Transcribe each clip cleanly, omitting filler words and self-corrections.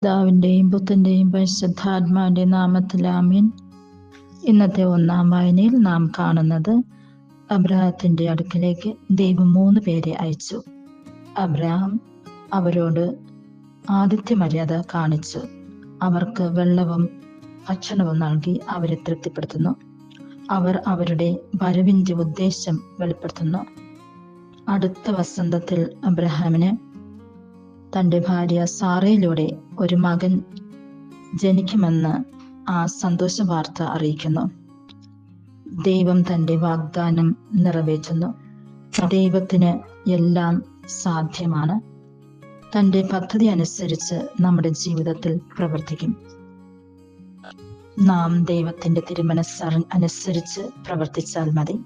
പിതാവിൻ്റെയും പുത്രൻ്റെയും പരിശുദ്ധാത്മാവിൻ്റെയും നാമത്തിൽ ആമേൻ. ഇന്നത്തെ ഒന്നാം വായനയിൽ നാം കാണുന്നത് അബ്രാഹത്തിന്റെ അടുക്കലേക്ക് ദൈവം 3 പേരെ അയച്ചു. അബ്രാഹാം അവരോട് ആതിഥ്യമര്യാദ കാണിച്ചു. അവർക്ക് വെള്ളവും ഭക്ഷണവും നൽകി അവരെ തൃപ്തിപ്പെടുത്തുന്നു. അവർ അവരുടെ വരവിന്റെ ഉദ്ദേശം വെളിപ്പെടുത്തുന്നു. അടുത്ത വസന്തത്തിൽ അബ്രഹാമിന് തൻ്റെ ഭാര്യ സാറയിലൂടെ ഒരു മകൻ ജനിക്കുമെന്ന് ആ സന്തോഷ വാർത്ത അറിയിക്കുന്നു. ദൈവം തൻ്റെ വാഗ്ദാനം നിറവേറ്റുന്നു. ദൈവത്തിന് എല്ലാം സാധ്യമാണ്. തൻ്റെ പദ്ധതി അനുസരിച്ച് നമ്മുടെ ജീവിതത്തിൽ പ്രവർത്തിക്കും. നാം ദൈവത്തിൻ്റെ തിരുമനസ്സ് അനുസരിച്ച് പ്രവർത്തിച്ചാൽ മതി.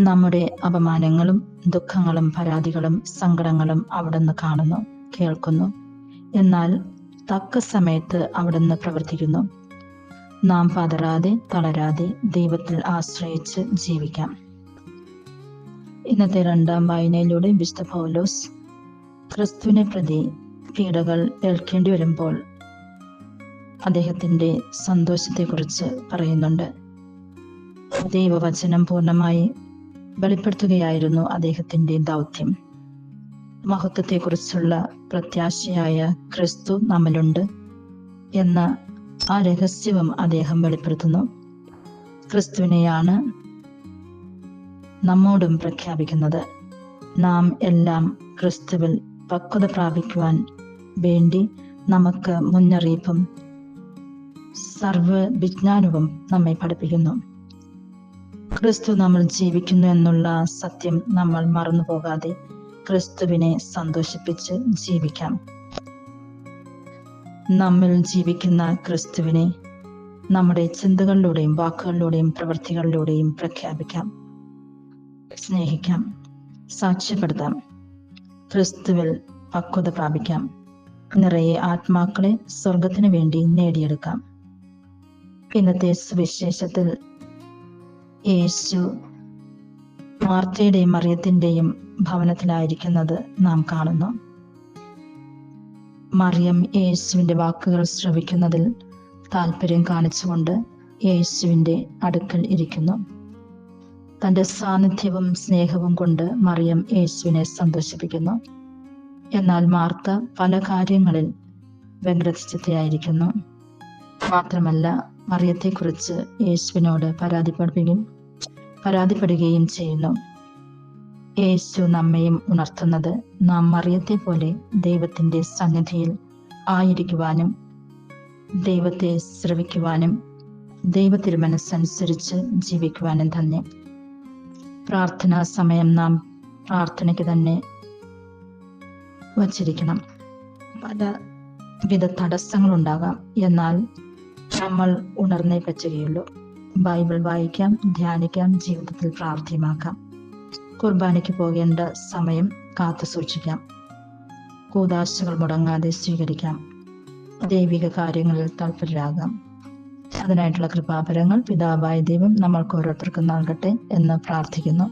നമ്മുടെ അപമാനങ്ങളും ദുഃഖങ്ങളും പരാതികളും സങ്കടങ്ങളും അവിടുന്ന് കാണുന്നു, കേൾക്കുന്നു. എന്നാൽ തക്ക സമയത്ത് അവിടുന്ന് പ്രവർത്തിക്കുന്നു. നാം പതറാതെ തളരാതെ ദൈവത്തിൽ ആശ്രയിച്ച് ജീവിക്കാം. ഇന്നത്തെ 2ാം വായനയിലൂടെ വിശുദ്ധ പൗലോസ് ക്രിസ്തുവിനെ പ്രതി പീഡകൾ ഏൽക്കേണ്ടി വരുമ്പോൾ അദ്ദേഹത്തിൻ്റെ സന്തോഷത്തെക്കുറിച്ച് പറയുന്നുണ്ട്. ദൈവവചനം പൂർണ്ണമായി വെളിപ്പെടുത്തുകയായിരുന്നു അദ്ദേഹത്തിൻ്റെ ദൗത്യം. മഹത്വത്തെക്കുറിച്ചുള്ള പ്രത്യാശയായ ക്രിസ്തു നമ്മിലുണ്ട് എന്ന ആ രഹസ്യവും അദ്ദേഹം വെളിപ്പെടുത്തുന്നു. ക്രിസ്തുവിനെയാണ് നമ്മോടും പ്രഖ്യാപിക്കുന്നത്. നാം എല്ലാം ക്രിസ്തുവിൽ പക്വത പ്രാപിക്കുവാൻ വേണ്ടി നമുക്ക് മുന്നറിയിപ്പും സർവ്വവിജ്ഞാനവും നമ്മെ പഠിപ്പിക്കുന്നു. ക്രിസ്തു നമ്മൾ ജീവിക്കുന്നു എന്നുള്ള സത്യം നമ്മൾ മറന്നു പോകാതെ ക്രിസ്തുവിനെ സന്തോഷിപ്പിച്ച് ജീവിക്കാം. നമ്മിൽ ജീവിക്കുന്ന ക്രിസ്തുവിനെ നമ്മുടെ ചിന്തകളിലൂടെയും വാക്കുകളിലൂടെയും പ്രവൃത്തികളിലൂടെയും പ്രഖ്യാപിക്കാം, സ്നേഹിക്കാം, സാക്ഷ്യപ്പെടുത്താം. ക്രിസ്തുവിൽ പക്വത പ്രാപിക്കാം. നിറയെ ആത്മാക്കളെ സ്വർഗത്തിന് വേണ്ടി നേടിയെടുക്കാം. ഇന്നത്തെ സുവിശേഷത്തിൽ യേശു മാർത്തയുടെയും മറിയത്തിൻ്റെയും ഭവനത്തിലായിരിക്കുന്നത് നാം കാണുന്നു. മറിയം യേശുവിൻ്റെ വാക്കുകൾ ശ്രവിക്കുന്നതിൽ താല്പര്യം കാണിച്ചുകൊണ്ട് യേശുവിൻ്റെ അടുക്കൽ ഇരിക്കുന്നു. തൻ്റെ സാന്നിധ്യവും സ്നേഹവും കൊണ്ട് മറിയം യേശുവിനെ സന്തോഷിപ്പിക്കുന്നു. എന്നാൽ മാർത്ത പല കാര്യങ്ങളിൽ വ്യഗ്രചിത്തയായിരിക്കുന്നു. മാത്രമല്ല, മറിയത്തെക്കുറിച്ച് യേശുവിനോട് പരാതിപ്പെടുകയും ചെയ്യുന്നു. യേശു നമ്മയും ഉണർത്തുന്നത് നാം മറിയത്തെ പോലെ ദൈവത്തിൻ്റെ സന്നിധിയിൽ ആയിരിക്കുവാനും ദൈവത്തെ ശ്രവിക്കുവാനും ദൈവത്തിരുമനസ്സനുസരിച്ച് ജീവിക്കുവാനും തന്നെ. പ്രാർത്ഥനാ സമയം നാം പ്രാർത്ഥനയ്ക്ക് തന്നെ വച്ചിരിക്കണം. പലവിധ തടസ്സങ്ങളുണ്ടാകാം, എന്നാൽ നമ്മൾ ഉണർന്നേ പറ്റുകയുള്ളൂ. ബൈബിൾ വായിക്കാം, ധ്യാനിക്കാം, ജീവിതത്തിൽ പ്രാർത്ഥികമാക്കാം. കുർബാനയ്ക്ക് പോകേണ്ട സമയം കാത്തു സൂക്ഷിക്കാം. കൂദാശകൾ മുടങ്ങാതെ സ്വീകരിക്കാം. ദൈവിക കാര്യങ്ങളിൽ തൽപരരാകാം. അതിനായിട്ടുള്ള കൃപാവരങ്ങൾ പിതാവായ ദൈവം നമ്മൾക്ക് ഓരോരുത്തർക്കും നൽകട്ടെ എന്ന് പ്രാർത്ഥിക്കുന്നു.